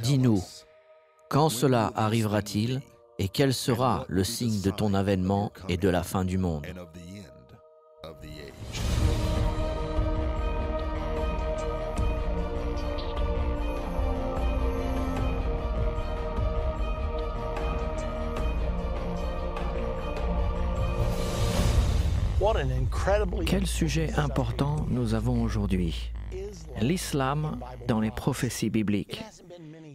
Dis-nous, quand cela arrivera-t-il et quel sera le signe de ton avènement et de la fin du monde? Quel sujet important nous avons aujourd'hui? L'islam dans les prophéties bibliques.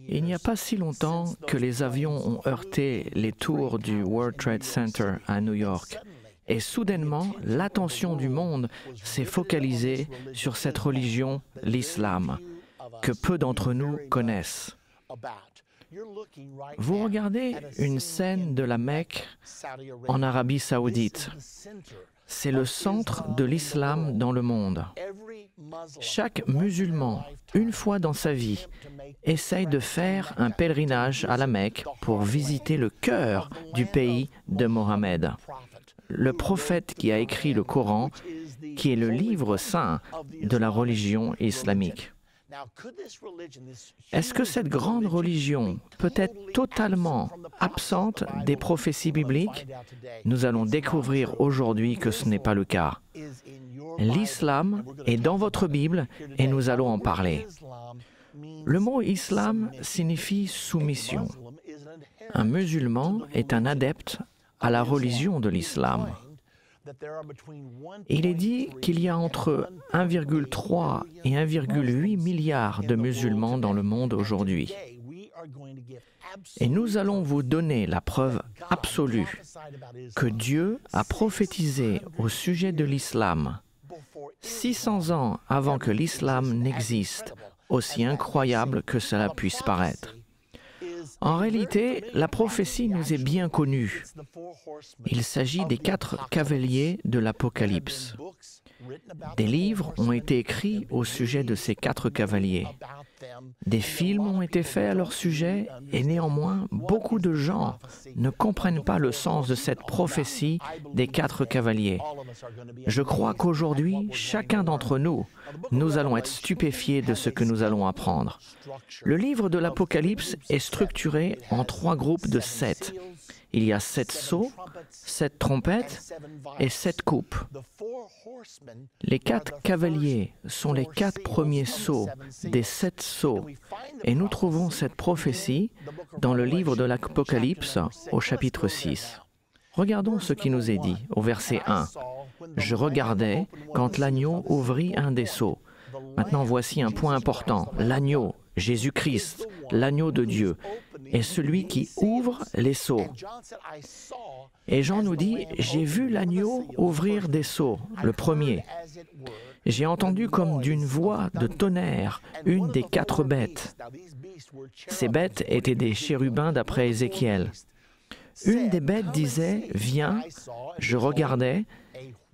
Il n'y a pas si longtemps que les avions ont heurté les tours du World Trade Center à New York. Et soudainement, l'attention du monde s'est focalisée sur cette religion, l'islam, que peu d'entre nous connaissent. Vous regardez une scène de la Mecque en Arabie Saoudite. C'est le centre de l'islam dans le monde. Chaque musulman, une fois dans sa vie, essaye de faire un pèlerinage à la Mecque pour visiter le cœur du pays de Mohammed, le prophète qui a écrit le Coran, qui est le livre saint de la religion islamique. Est-ce que cette grande religion peut être totalement absente des prophéties bibliques? Nous allons découvrir aujourd'hui que ce n'est pas le cas. L'islam est dans votre Bible et nous allons en parler. Le mot islam signifie soumission. Un musulman est un adepte à la religion de l'islam. Il est dit qu'il y a entre 1,3 et 1,8 milliard de musulmans dans le monde aujourd'hui. Et nous allons vous donner la preuve absolue que Dieu a prophétisé au sujet de l'islam 600 ans avant que l'islam n'existe, aussi incroyable que cela puisse paraître. En réalité, la prophétie nous est bien connue. Il s'agit des 4 cavaliers de l'Apocalypse. Des livres ont été écrits au sujet de ces 4 cavaliers. Des films ont été faits à leur sujet et néanmoins, beaucoup de gens ne comprennent pas le sens de cette prophétie des 4 cavaliers. Je crois qu'aujourd'hui, chacun d'entre nous, nous allons être stupéfiés de ce que nous allons apprendre. Le livre de l'Apocalypse est structuré en 3 groupes de 7. Il y a 7 sceaux, 7 trompettes et 7 coupes. Les 4 cavaliers sont les 4 premiers sceaux des 7 sceaux. Et nous trouvons cette prophétie dans le livre de l'Apocalypse au chapitre 6. Regardons ce qui nous est dit au verset 1. « Je regardais quand l'agneau ouvrit un des sceaux. » Maintenant, voici un point important. L'agneau, Jésus-Christ, l'agneau de Dieu, est celui qui ouvre les sceaux. Et Jean nous dit, « J'ai vu l'agneau ouvrir des sceaux, le premier. J'ai entendu comme d'une voix de tonnerre une des 4 bêtes. » Ces bêtes étaient des chérubins d'après Ézéchiel. Une des bêtes disait, « Viens, je regardais,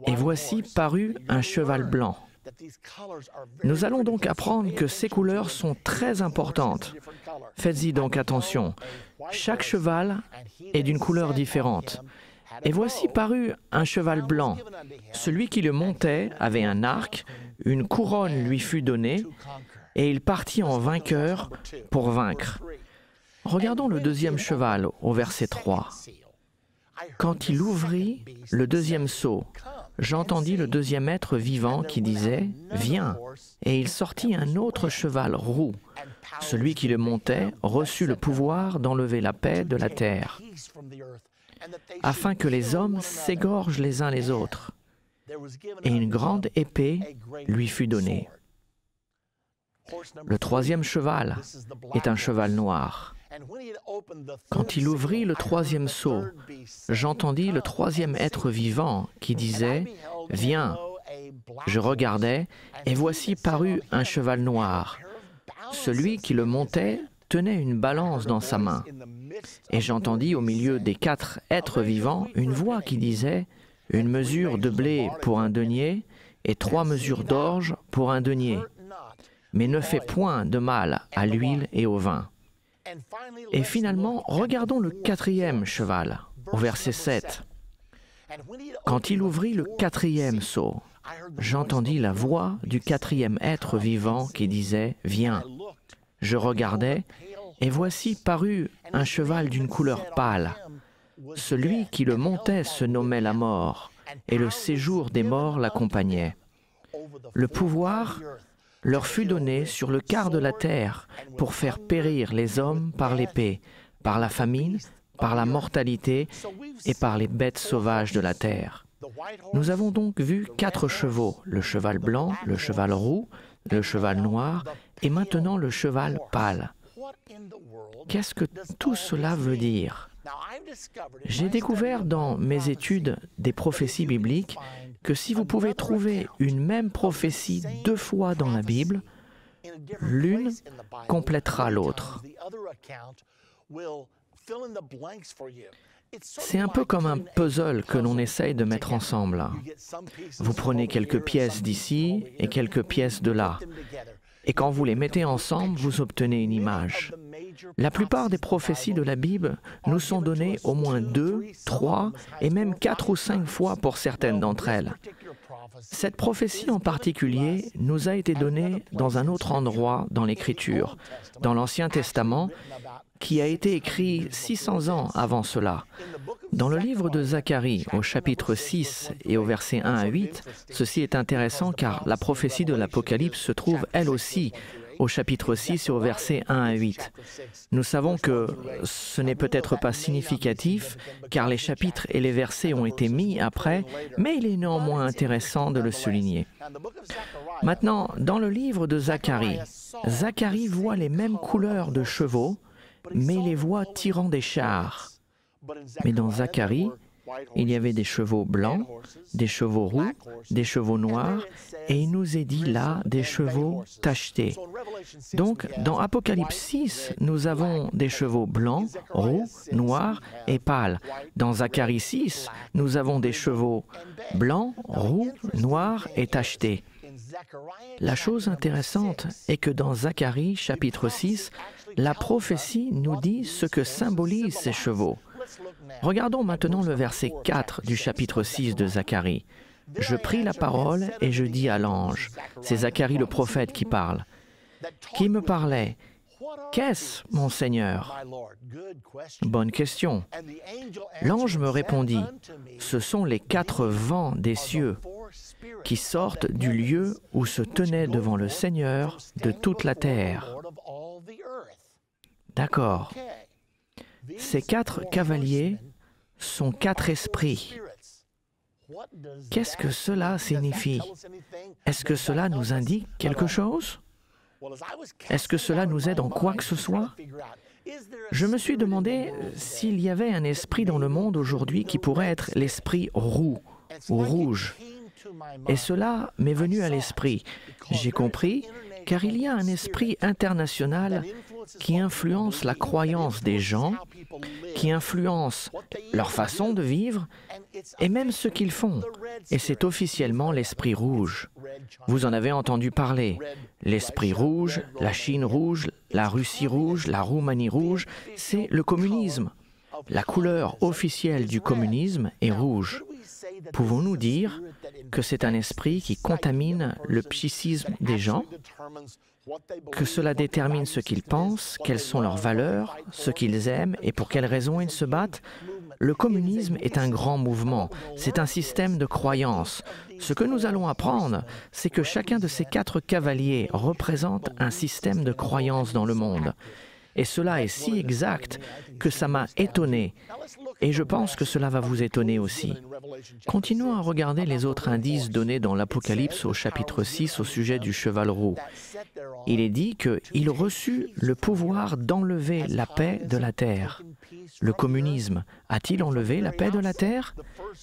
et voici parut un cheval blanc. » Nous allons donc apprendre que ces couleurs sont très importantes. Faites-y donc attention. Chaque cheval est d'une couleur différente. Et voici parut un cheval blanc. Celui qui le montait avait un arc, une couronne lui fut donnée, et il partit en vainqueur pour vaincre. Regardons le deuxième cheval au verset 3. Quand il ouvrit le deuxième sceau, j'entendis le deuxième être vivant qui disait « Viens !» Et il sortit un autre cheval roux. Celui qui le montait reçut le pouvoir d'enlever la paix de la terre, afin que les hommes s'égorgent les uns les autres. Et une grande épée lui fut donnée. Le troisième cheval est un cheval noir. Quand il ouvrit le troisième sceau, j'entendis le troisième être vivant qui disait « Viens !» Je regardais, et voici parut un cheval noir. Celui qui le montait tenait une balance dans sa main. Et j'entendis au milieu des 4 êtres vivants une voix qui disait une mesure de blé pour un denier et 3 mesures d'orge pour un denier. Mais ne fais point de mal à l'huile et au vin. Et finalement, regardons le 4e cheval, au verset 7. Quand il ouvrit le 4e sceau, j'entendis la voix du 4e être vivant qui disait « Viens ». Je regardai, et voici parut un cheval d'une couleur pâle. Celui qui le montait se nommait la mort, et le séjour des morts l'accompagnait. Le pouvoir leur fut donné sur le quart de la terre pour faire périr les hommes par l'épée, par la famine, par la mortalité et par les bêtes sauvages de la terre. Nous avons donc vu 4 chevaux, le cheval blanc, le cheval roux, le cheval noir et maintenant le cheval pâle. Qu'est-ce que tout cela veut dire? J'ai découvert dans mes études des prophéties bibliques que si vous pouvez trouver une même prophétie 2 fois dans la Bible, l'une complétera l'autre. C'est un peu comme un puzzle que l'on essaye de mettre ensemble. Vous prenez quelques pièces d'ici et quelques pièces de là. Et quand vous les mettez ensemble, vous obtenez une image. La plupart des prophéties de la Bible nous sont données au moins 2, 3 et même 4 ou 5 fois pour certaines d'entre elles. Cette prophétie en particulier nous a été donnée dans un autre endroit dans l'Écriture, dans l'Ancien Testament, qui a été écrit 600 ans avant cela. Dans le livre de Zacharie, au chapitre 6 et au verset 1 à 8, ceci est intéressant car la prophétie de l'Apocalypse se trouve elle aussi au chapitre 6 et au verset 1 à 8. Nous savons que ce n'est peut-être pas significatif car les chapitres et les versets ont été mis après, mais il est néanmoins intéressant de le souligner. Maintenant, dans le livre de Zacharie, Zacharie voit les mêmes couleurs de chevaux, mais il les voit tirant des chars. Mais dans Zacharie, il y avait des chevaux blancs, des chevaux roux, des chevaux noirs, et il nous est dit là des chevaux tachetés. Donc, dans Apocalypse 6, nous avons des chevaux blancs, roux, noirs et pâles. Dans Zacharie 6, nous avons des chevaux blancs, roux, noirs et tachetés. La chose intéressante est que dans Zacharie, chapitre 6, la prophétie nous dit ce que symbolisent ces chevaux. Regardons maintenant le verset 4 du chapitre 6 de Zacharie. « Je pris la parole et je dis à l'ange, » c'est Zacharie le prophète qui parle, qui me parlait, « Qu'est-ce, mon Seigneur ?» Bonne question. L'ange me répondit, « Ce sont les 4 vents des cieux qui sortent du lieu où se tenait devant le Seigneur de toute la terre. » D'accord. Ces 4 cavaliers sont 4 esprits. Qu'est-ce que cela signifie? Est-ce que cela nous indique quelque chose? Est-ce que cela nous aide en quoi que ce soit? Je me suis demandé s'il y avait un esprit dans le monde aujourd'hui qui pourrait être l'esprit roux ou rouge. Et cela m'est venu à l'esprit. J'ai compris, car il y a un esprit international qui influence la croyance des gens, qui influence leur façon de vivre et même ce qu'ils font. Et c'est officiellement l'esprit rouge. Vous en avez entendu parler. L'esprit rouge, la Chine rouge, la Russie rouge, la Roumanie rouge, c'est le communisme. La couleur officielle du communisme est rouge. Pouvons-nous dire que c'est un esprit qui contamine le psychisme des gens, que cela détermine ce qu'ils pensent, quelles sont leurs valeurs, ce qu'ils aiment et pour quelles raisons ils se battent? Le communisme est un grand mouvement, c'est un système de croyances. Ce que nous allons apprendre, c'est que chacun de ces 4 cavaliers représente un système de croyances dans le monde. Et cela est si exact que ça m'a étonné. Et je pense que cela va vous étonner aussi. Continuons à regarder les autres indices donnés dans l'Apocalypse au chapitre 6 au sujet du cheval roux. Il est dit qu'il reçut le pouvoir d'enlever la paix de la terre. Le communisme a-t-il enlevé la paix de la terre?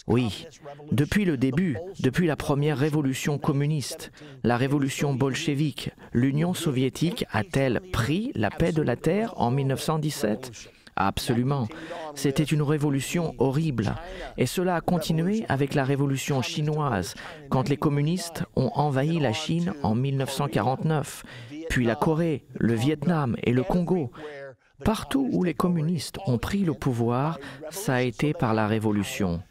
Oui. Depuis le début, depuis la première révolution communiste, la révolution bolchevique, l'Union soviétique a-t-elle pris la paix de la terre en 1917? Absolument. C'était une révolution horrible. Et cela a continué avec la révolution chinoise, quand les communistes ont envahi la Chine en 1949, puis la Corée, le Vietnam et le Congo. Partout où les communistes ont pris le pouvoir, ça a été par la révolution.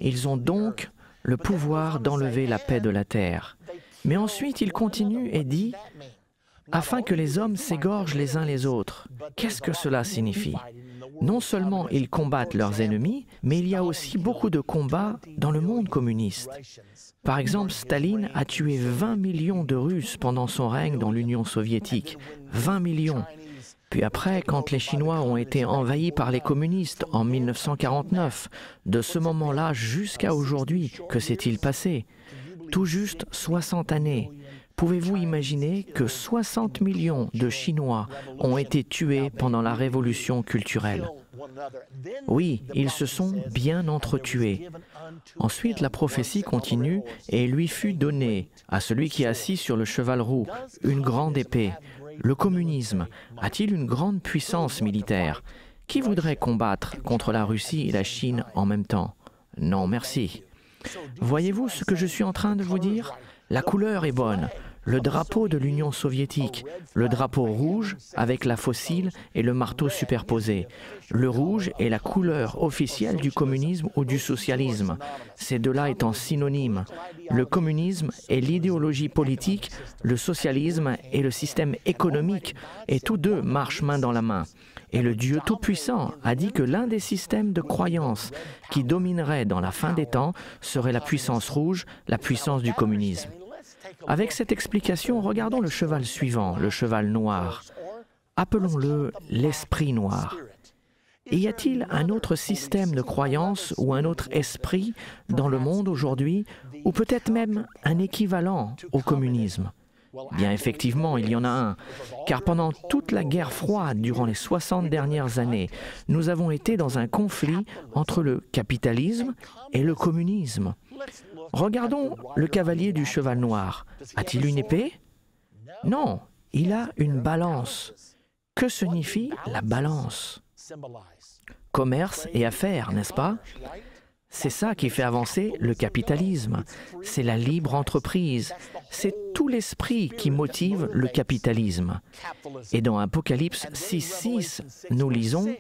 Ils ont donc le pouvoir d'enlever la paix de la terre. Mais ensuite, il continue et dit « afin que les hommes s'égorgent les uns les autres ». Qu'est-ce que cela signifie? Non seulement ils combattent leurs ennemis, mais il y a aussi beaucoup de combats dans le monde communiste. Par exemple, Staline a tué 20 millions de Russes pendant son règne dans l'Union soviétique. 20 millions. Puis après, quand les Chinois ont été envahis par les communistes en 1949, de ce moment-là jusqu'à aujourd'hui, que s'est-il passé? Tout juste 60 années. Pouvez-vous imaginer que 60 millions de Chinois ont été tués pendant la révolution culturelle? Oui, ils se sont bien entretués. Ensuite, la prophétie continue et il lui fut donné, à celui qui est assis sur le cheval roux, une grande épée. Le communisme a-t-il une grande puissance militaire? Qui voudrait combattre contre la Russie et la Chine en même temps? Non, merci. Voyez-vous ce que je suis en train de vous dire? La couleur est bonne. Le drapeau de l'Union soviétique, le drapeau rouge avec la faucille et le marteau superposé. Le rouge est la couleur officielle du communisme ou du socialisme, ces deux-là étant synonymes. Le communisme est l'idéologie politique, le socialisme est le système économique, et tous deux marchent main dans la main. Et le Dieu Tout-Puissant a dit que l'un des systèmes de croyance qui dominerait dans la fin des temps serait la puissance rouge, la puissance du communisme. Avec cette explication, regardons le cheval suivant, le cheval noir. Appelons-le l'esprit noir. Et y a-t-il un autre système de croyance ou un autre esprit dans le monde aujourd'hui, ou peut-être même un équivalent au communisme? Bien, effectivement, il y en a un, car pendant toute la guerre froide durant les 60 dernières années, nous avons été dans un conflit entre le capitalisme et le communisme. Regardons le cavalier du cheval noir. A-t-il une épée? Non, il a une balance. Que signifie la balance? Commerce et affaires, n'est-ce pas? C'est ça qui fait avancer le capitalisme. C'est la libre entreprise. C'est tout l'esprit qui motive le capitalisme. Et dans Apocalypse 6:6, nous lisons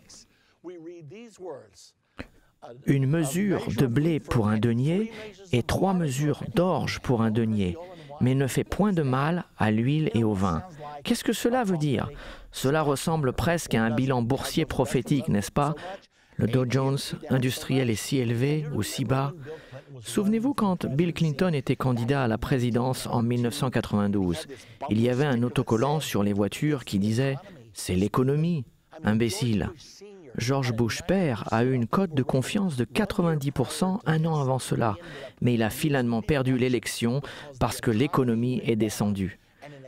« Une mesure de blé pour un denier et 3 mesures d'orge pour un denier, mais ne fait point de mal à l'huile et au vin. » Qu'est-ce que cela veut dire? Cela ressemble presque à un bilan boursier prophétique, n'est-ce pas? Le Dow Jones industriel est si élevé ou si bas. Souvenez-vous quand Bill Clinton était candidat à la présidence en 1992, il y avait un autocollant sur les voitures qui disait « C'est l'économie, imbécile ». George Bush père a eu une cote de confiance de 90% un an avant cela, mais il a finalement perdu l'élection parce que l'économie est descendue.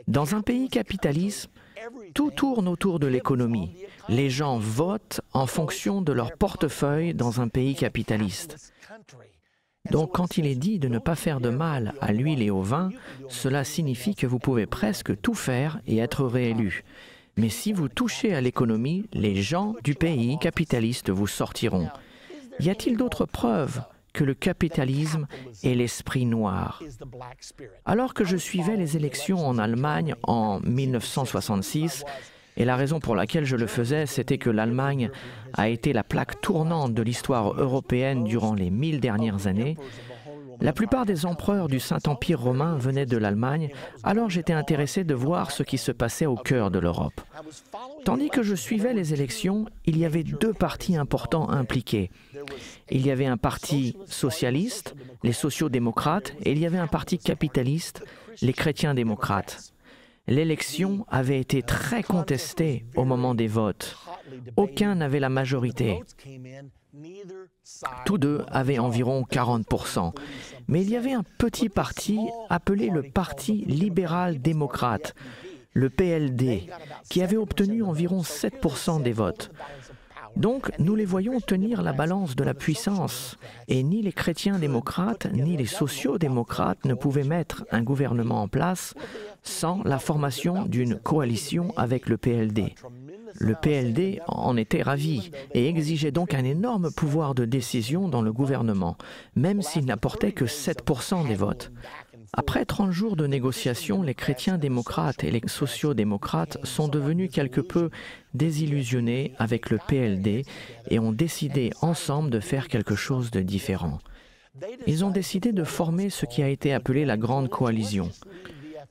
Dans un pays capitaliste, tout tourne autour de l'économie. Les gens votent en fonction de leur portefeuille dans un pays capitaliste. Donc quand il est dit de ne pas faire de mal à l'huile et au vin, cela signifie que vous pouvez presque tout faire et être réélu. Mais si vous touchez à l'économie, les gens du pays capitaliste vous sortiront. Y a-t-il d'autres preuves que le capitalisme est l'esprit noir? Alors que je suivais les élections en Allemagne en 1966, et la raison pour laquelle je le faisais, c'était que l'Allemagne a été la plaque tournante de l'histoire européenne durant les 1000 dernières années, la plupart des empereurs du Saint-Empire romain venaient de l'Allemagne, alors j'étais intéressé de voir ce qui se passait au cœur de l'Europe. Tandis que je suivais les élections, il y avait 2 partis importants impliqués. Il y avait un parti socialiste, les sociaux-démocrates, et il y avait un parti capitaliste, les chrétiens-démocrates. L'élection avait été très contestée au moment des votes. Aucun n'avait la majorité. Tous deux avaient environ 40%. Mais il y avait un petit parti appelé le Parti libéral-démocrate, le PLD, qui avait obtenu environ 7% des votes. Donc, nous les voyons tenir la balance de la puissance, et ni les chrétiens-démocrates ni les sociaux-démocrates ne pouvaient mettre un gouvernement en place sans la formation d'une coalition avec le PLD. Le PLD en était ravi et exigeait donc un énorme pouvoir de décision dans le gouvernement, même s'il n'apportait que 7% des votes. Après 30 jours de négociations, les chrétiens démocrates et les sociaux-démocrates sont devenus quelque peu désillusionnés avec le PLD et ont décidé ensemble de faire quelque chose de différent. Ils ont décidé de former ce qui a été appelé la Grande Coalition.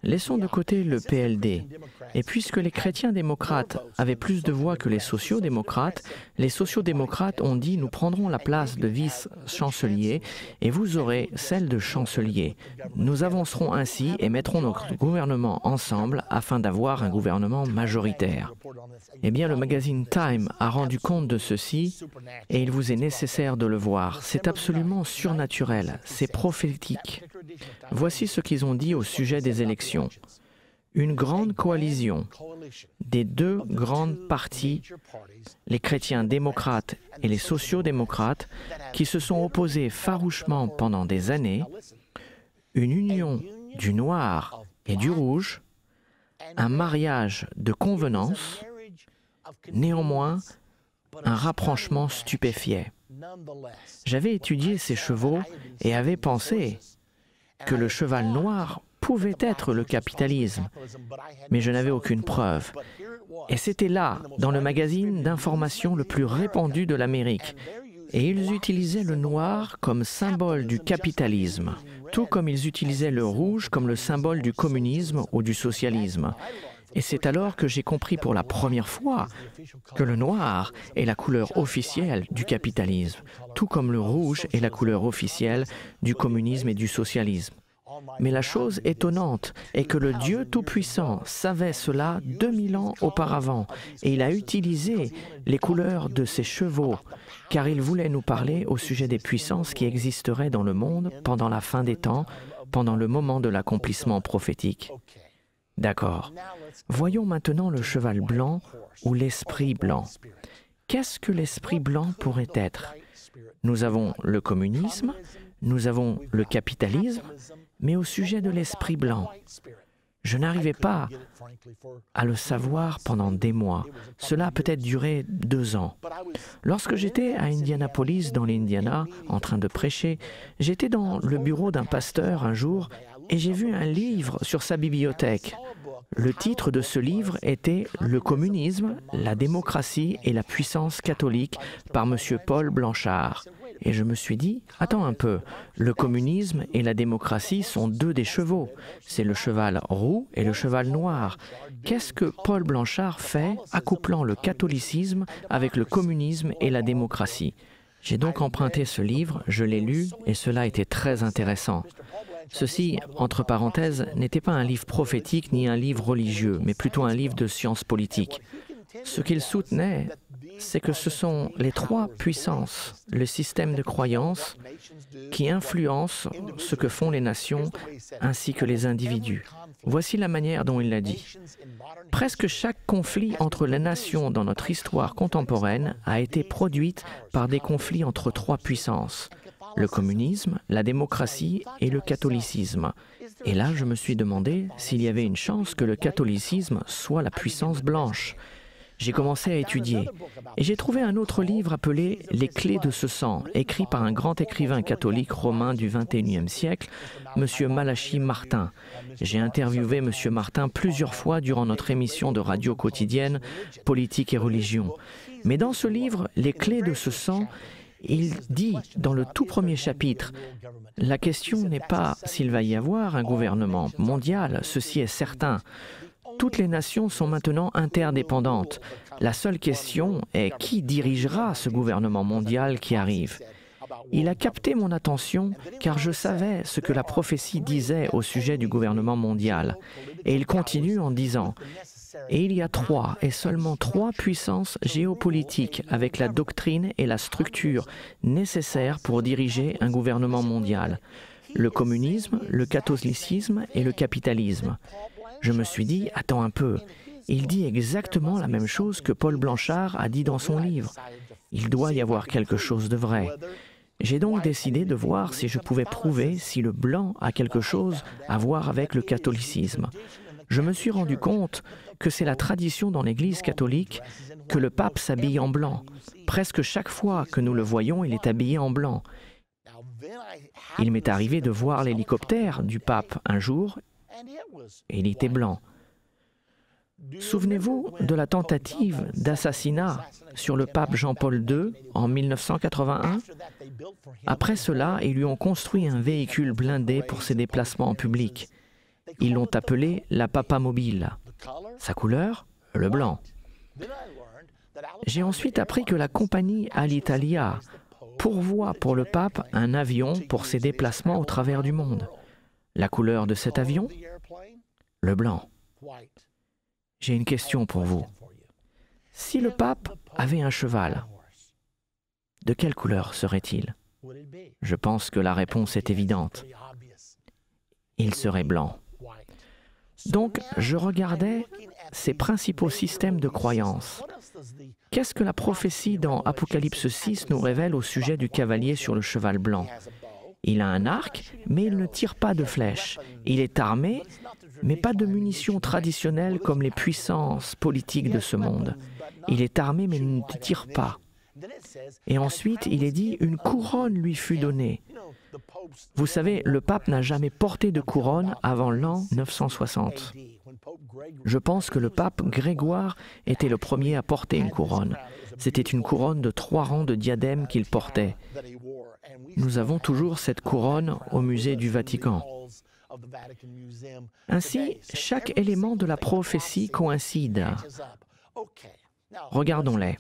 Laissons de côté le PLD. Et puisque les chrétiens démocrates avaient plus de voix que les sociaux-démocrates ont dit « nous prendrons la place de vice-chancelier et vous aurez celle de chancelier. Nous avancerons ainsi et mettrons notre gouvernement ensemble afin d'avoir un gouvernement majoritaire. » Eh bien, le magazine Time a rendu compte de ceci et il vous est nécessaire de le voir. C'est absolument surnaturel, c'est prophétique. Voici ce qu'ils ont dit au sujet des élections. Une grande coalition des deux grandes parties, les chrétiens démocrates et les sociaux-démocrates, qui se sont opposés farouchement pendant des années, une union du noir et du rouge, un mariage de convenance, néanmoins un rapprochement stupéfiait. J'avais étudié ces chevaux et avais pensé que le cheval noir pouvait être le capitalisme, mais je n'avais aucune preuve. Et c'était là, dans le magazine d'information le plus répandu de l'Amérique. Et ils utilisaient le noir comme symbole du capitalisme, tout comme ils utilisaient le rouge comme le symbole du communisme ou du socialisme. Et c'est alors que j'ai compris pour la première fois que le noir est la couleur officielle du capitalisme, tout comme le rouge est la couleur officielle du communisme et du socialisme. Mais la chose étonnante est que le Dieu Tout-Puissant savait cela 2000 ans auparavant et il a utilisé les couleurs de ses chevaux car il voulait nous parler au sujet des puissances qui existeraient dans le monde pendant la fin des temps, pendant le moment de l'accomplissement prophétique. D'accord. Voyons maintenant le cheval blanc ou l'esprit blanc. Qu'est-ce que l'esprit blanc pourrait être? Nous avons le communisme, nous avons le capitalisme, mais au sujet de l'esprit blanc, je n'arrivais pas à le savoir pendant des mois. Cela a peut-être duré 2 ans. Lorsque j'étais à Indianapolis, dans l'Indiana, en train de prêcher, j'étais dans le bureau d'un pasteur un jour et j'ai vu un livre sur sa bibliothèque. Le titre de ce livre était « Le communisme, la démocratie et la puissance catholique » par M. Paul Blanchard. Et je me suis dit, attends un peu, le communisme et la démocratie sont 2 des chevaux. C'est le cheval roux et le cheval noir. Qu'est-ce que Paul Blanchard fait accouplant le catholicisme avec le communisme et la démocratie? J'ai donc emprunté ce livre, je l'ai lu et cela était très intéressant. Ceci, entre parenthèses, n'était pas un livre prophétique ni un livre religieux, mais plutôt un livre de sciences politiques. Ce qu'il soutenait, c'est que ce sont les 3 puissances, le système de croyances, qui influencent ce que font les nations ainsi que les individus. Voici la manière dont il l'a dit. Presque chaque conflit entre les nations dans notre histoire contemporaine a été produite par des conflits entre 3 puissances. Le communisme, la démocratie et le catholicisme. Et là, je me suis demandé s'il y avait une chance que le catholicisme soit la puissance blanche. J'ai commencé à étudier et j'ai trouvé un autre livre appelé « Les clés de ce sang », écrit par un grand écrivain catholique romain du XXIe siècle, M. Malachi Martin. J'ai interviewé M. Martin plusieurs fois durant notre émission de radio quotidienne « Politique et religion ». Mais dans ce livre, « Les clés de ce sang », il dit dans le tout premier chapitre, « La question n'est pas s'il va y avoir un gouvernement mondial, ceci est certain. Toutes les nations sont maintenant interdépendantes. La seule question est qui dirigera ce gouvernement mondial qui arrive. » Il a capté mon attention car je savais ce que la prophétie disait au sujet du gouvernement mondial. Et il continue en disant « Et il y a 3 et seulement 3 puissances géopolitiques avec la doctrine et la structure nécessaires pour diriger un gouvernement mondial. Le communisme, le catholicisme et le capitalisme. » Je me suis dit, attends un peu, il dit exactement la même chose que Paul Blanchard a dit dans son livre. Il doit y avoir quelque chose de vrai. J'ai donc décidé de voir si je pouvais prouver si le blanc a quelque chose à voir avec le catholicisme. je me suis rendu compte que c'est la tradition dans l'Église catholique que le pape s'habille en blanc. Presque chaque fois que nous le voyons, il est habillé en blanc. Il m'est arrivé de voir l'hélicoptère du pape un jour et il était blanc. Souvenez-vous de la tentative d'assassinat sur le pape Jean-Paul II en 1981? Après cela, ils lui ont construit un véhicule blindé pour ses déplacements en public. Ils l'ont appelé la Papamobile. Sa couleur? Le blanc. J'ai ensuite appris que la compagnie Alitalia pourvoit pour le pape un avion pour ses déplacements au travers du monde. La couleur de cet avion? Le blanc. J'ai une question pour vous. Si le pape avait un cheval, de quelle couleur serait-il? Je pense que la réponse est évidente. Il serait blanc. Donc, je regardais ces principaux systèmes de croyance. Qu'est-ce que la prophétie dans Apocalypse 6 nous révèle au sujet du cavalier sur le cheval blanc? Il a un arc, mais il ne tire pas de flèches. Il est armé, mais pas de munitions traditionnelles comme les puissances politiques de ce monde. Il est armé, mais il ne tire pas. Et ensuite, il est dit, une couronne lui fut donnée. Vous savez, le pape n'a jamais porté de couronne avant l'an 960. Je pense que le pape Grégoire était le premier à porter une couronne. C'était une couronne de 3 rangs de diadèmes qu'il portait. Nous avons toujours cette couronne au musée du Vatican. Ainsi, chaque élément de la prophétie coïncide. Regardons-les.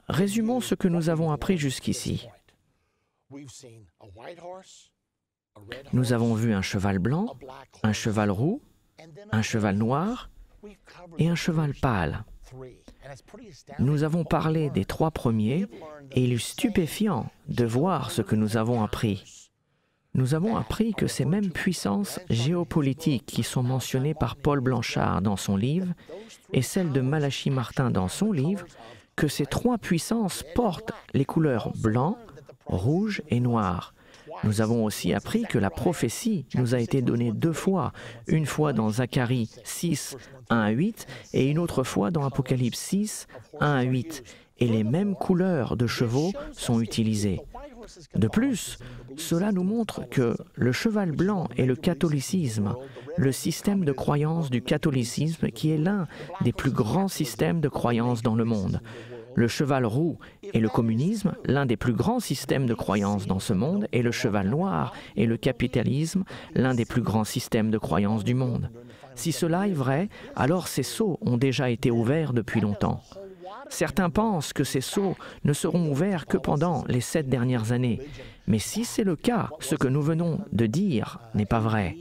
Résumons ce que nous avons appris jusqu'ici. Nous avons vu un cheval blanc, un cheval roux, un cheval noir et un cheval pâle. Nous avons parlé des 3 premiers et il est stupéfiant de voir ce que nous avons appris. Nous avons appris que ces mêmes puissances géopolitiques qui sont mentionnées par Paul Blanchard dans son livre et celles de Malachie Martin dans son livre, que ces 3 puissances portent les couleurs blanc, rouge et noir. Nous avons aussi appris que la prophétie nous a été donnée 2 fois, une fois dans Zacharie 6, 1 à 8, et une autre fois dans Apocalypse 6, 1 à 8, et les mêmes couleurs de chevaux sont utilisées. De plus, cela nous montre que le cheval blanc est le catholicisme, le système de croyance du catholicisme qui est l'un des plus grands systèmes de croyance dans le monde. Le cheval roux est le communisme, l'un des plus grands systèmes de croyance dans ce monde, et le cheval noir est le capitalisme, l'un des plus grands systèmes de croyance du monde. Si cela est vrai, alors ces sceaux ont déjà été ouverts depuis longtemps. Certains pensent que ces sceaux ne seront ouverts que pendant les 7 dernières années. Mais si c'est le cas, ce que nous venons de dire n'est pas vrai.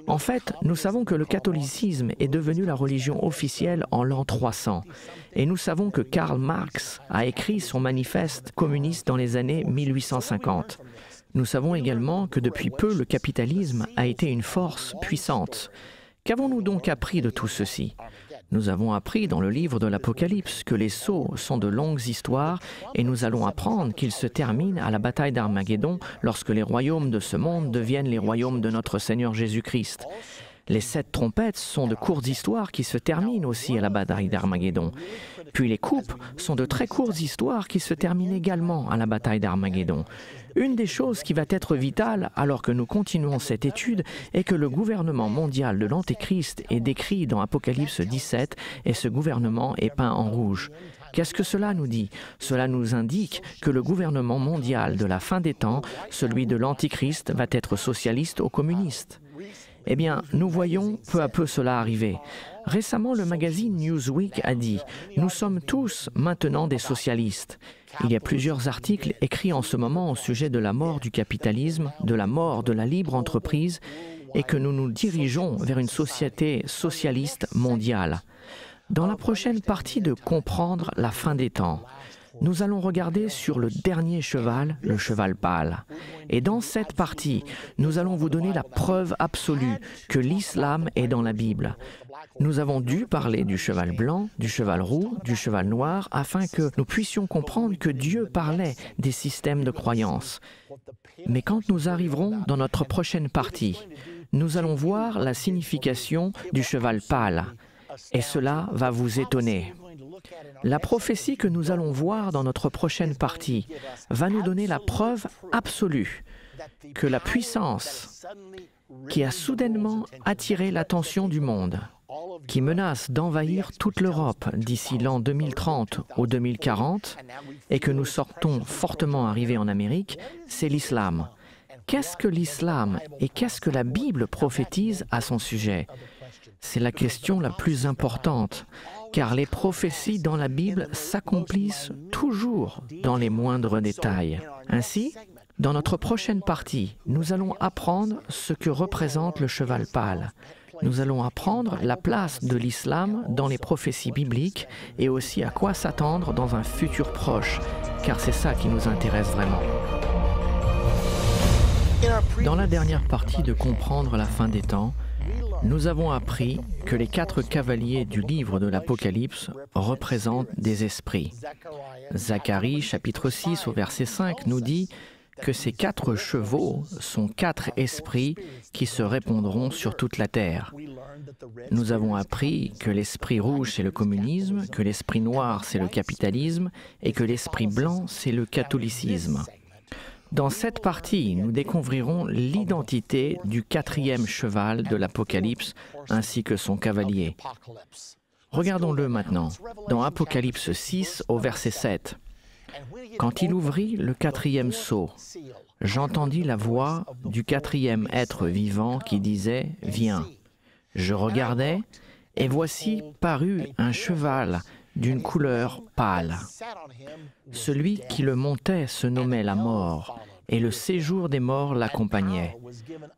En fait, nous savons que le catholicisme est devenu la religion officielle en l'an 300. Et nous savons que Karl Marx a écrit son manifeste communiste dans les années 1850. Nous savons également que depuis peu, le capitalisme a été une force puissante. Qu'avons-nous donc appris de tout ceci? Nous avons appris dans le livre de l'Apocalypse que les sceaux sont de longues histoires et nous allons apprendre qu'ils se terminent à la bataille d'Armageddon lorsque les royaumes de ce monde deviennent les royaumes de notre Seigneur Jésus-Christ. Les 7 trompettes sont de courtes histoires qui se terminent aussi à la bataille d'Armageddon. Puis les coupes sont de très courtes histoires qui se terminent également à la bataille d'Armageddon. Une des choses qui va être vitale alors que nous continuons cette étude est que le gouvernement mondial de l'Antéchrist est décrit dans Apocalypse 17 et ce gouvernement est peint en rouge. Qu'est-ce que cela nous dit? Cela nous indique que le gouvernement mondial de la fin des temps, celui de l'Antichrist, va être socialiste ou communiste. Eh bien, nous voyons peu à peu cela arriver. Récemment, le magazine Newsweek a dit « Nous sommes tous maintenant des socialistes ». Il y a plusieurs articles écrits en ce moment au sujet de la mort du capitalisme, de la mort de la libre entreprise et que nous nous dirigeons vers une société socialiste mondiale. Dans la prochaine partie de Comprendre la fin des temps, nous allons regarder sur le dernier cheval, le cheval pâle. Et dans cette partie, nous allons vous donner la preuve absolue que l'islam est dans la Bible. Nous avons dû parler du cheval blanc, du cheval roux, du cheval noir, afin que nous puissions comprendre que Dieu parlait des systèmes de croyance. Mais quand nous arriverons dans notre prochaine partie, nous allons voir la signification du cheval pâle, et cela va vous étonner. La prophétie que nous allons voir dans notre prochaine partie va nous donner la preuve absolue que la puissance qui a soudainement attiré l'attention du monde, qui menace d'envahir toute l'Europe d'ici l'an 2030 ou 2040, et que nous sortons fortement arriver en Amérique, c'est l'islam. Qu'est-ce que l'islam et qu'est-ce que la Bible prophétise à son sujet? C'est la question la plus importante, car les prophéties dans la Bible s'accomplissent toujours dans les moindres détails. Ainsi, dans notre prochaine partie, nous allons apprendre ce que représente le cheval pâle. Nous allons apprendre la place de l'islam dans les prophéties bibliques et aussi à quoi s'attendre dans un futur proche, car c'est ça qui nous intéresse vraiment. Dans la dernière partie de Comprendre la fin des temps, nous avons appris que les 4 cavaliers du livre de l'Apocalypse représentent des esprits. Zacharie, chapitre 6, au verset 5, nous dit que ces 4 chevaux sont 4 esprits qui se répandront sur toute la terre. Nous avons appris que l'esprit rouge, c'est le communisme, que l'esprit noir, c'est le capitalisme, et que l'esprit blanc, c'est le catholicisme. Dans cette partie, nous découvrirons l'identité du 4e cheval de l'Apocalypse, ainsi que son cavalier. Regardons-le maintenant, dans Apocalypse 6, au verset 7. Quand il ouvrit le 4e sceau, j'entendis la voix du 4e être vivant qui disait « Viens ». Je regardai, et voici parut un cheval d'une couleur pâle. Celui qui le montait se nommait la mort, et le séjour des morts l'accompagnait.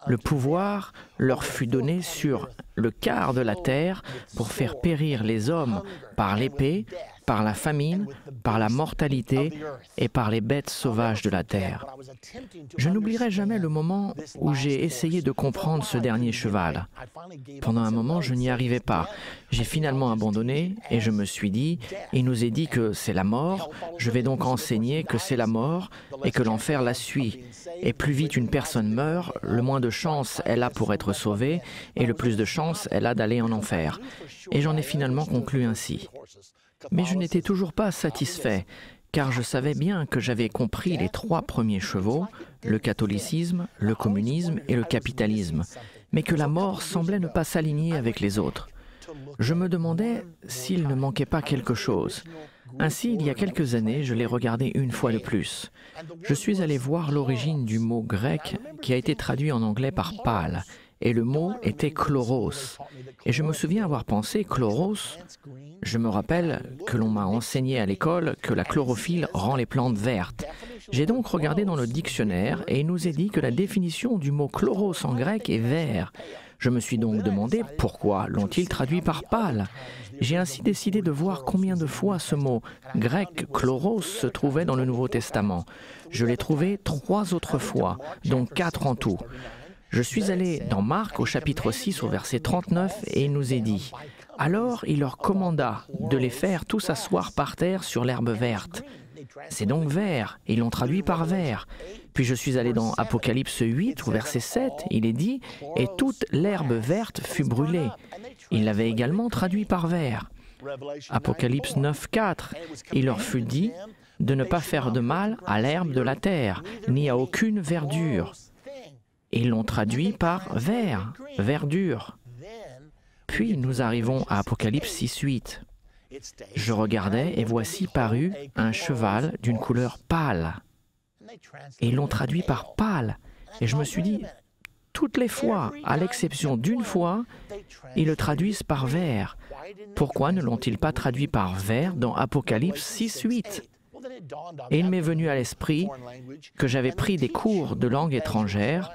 Le pouvoir leur fut donné sur le quart de la terre pour faire périr les hommes par l'épée, par la famine, par la mortalité et par les bêtes sauvages de la terre. Je n'oublierai jamais le moment où j'ai essayé de comprendre ce dernier cheval. Pendant un moment, je n'y arrivais pas. J'ai finalement abandonné et je me suis dit, il nous est dit que c'est la mort, je vais donc enseigner que c'est la mort et que l'enfer la suit. Et plus vite une personne meurt, le moins de chance elle a pour être sauvée et le plus de chance elle a d'aller en enfer. Et j'en ai finalement conclu ainsi. Mais je n'étais toujours pas satisfait, car je savais bien que j'avais compris les 3 premiers chevaux, le catholicisme, le communisme et le capitalisme, mais que la mort semblait ne pas s'aligner avec les autres. Je me demandais s'il ne manquait pas quelque chose. Ainsi, il y a quelques années, je l'ai regardé une fois de plus. Je suis allé voir l'origine du mot grec qui a été traduit en anglais par « pâle », et le mot était « chloros ». Et je me souviens avoir pensé « chloros ». Je me rappelle que l'on m'a enseigné à l'école que la chlorophylle rend les plantes vertes. J'ai donc regardé dans le dictionnaire et il nous est dit que la définition du mot chloros en grec est vert. Je me suis donc demandé pourquoi l'ont-ils traduit par pâle. J'ai ainsi décidé de voir combien de fois ce mot grec chloros se trouvait dans le Nouveau Testament. Je l'ai trouvé 3 autres fois, donc 4 en tout. Je suis allé dans Marc au chapitre 6 au verset 39 et il nous est dit « Alors il leur commanda de les faire tous asseoir par terre sur l'herbe verte. » C'est donc vert, ils l'ont traduit par vert. Puis je suis allé dans Apocalypse 8 au verset 7, il est dit « Et toute l'herbe verte fut brûlée. » Il l'avait également traduit par vert. Apocalypse 9, 4, il leur fut dit de ne pas faire de mal à l'herbe de la terre, ni à aucune verdure. Ils l'ont traduit par vert, verdure. Puis nous arrivons à Apocalypse 6, 8. Je regardais et voici parut un cheval d'une couleur pâle. Et ils l'ont traduit par pâle. Et je me suis dit, toutes les fois, à l'exception d'une fois, ils le traduisent par vert. Pourquoi ne l'ont-ils pas traduit par vert dans Apocalypse 6, 8 ? Et il m'est venu à l'esprit que j'avais pris des cours de langue étrangère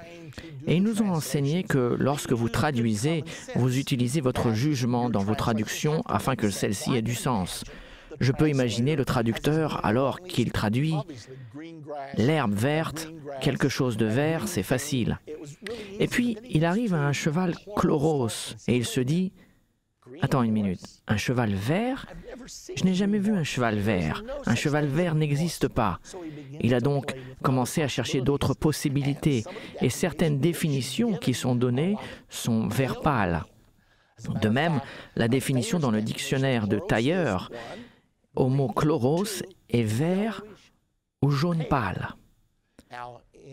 et ils nous ont enseigné que lorsque vous traduisez, vous utilisez votre jugement dans vos traductions afin que celle-ci ait du sens. Je peux imaginer le traducteur alors qu'il traduit l'herbe verte, quelque chose de vert, c'est facile. Et puis il arrive à un cheval chloros et il se dit Attends une minute, un cheval vert? Je n'ai jamais vu un cheval vert. Un cheval vert n'existe pas. Il a donc commencé à chercher d'autres possibilités et certaines définitions qui sont données sont vert pâle. De même, la définition dans le dictionnaire de Tailleur au mot chloros est vert ou jaune pâle.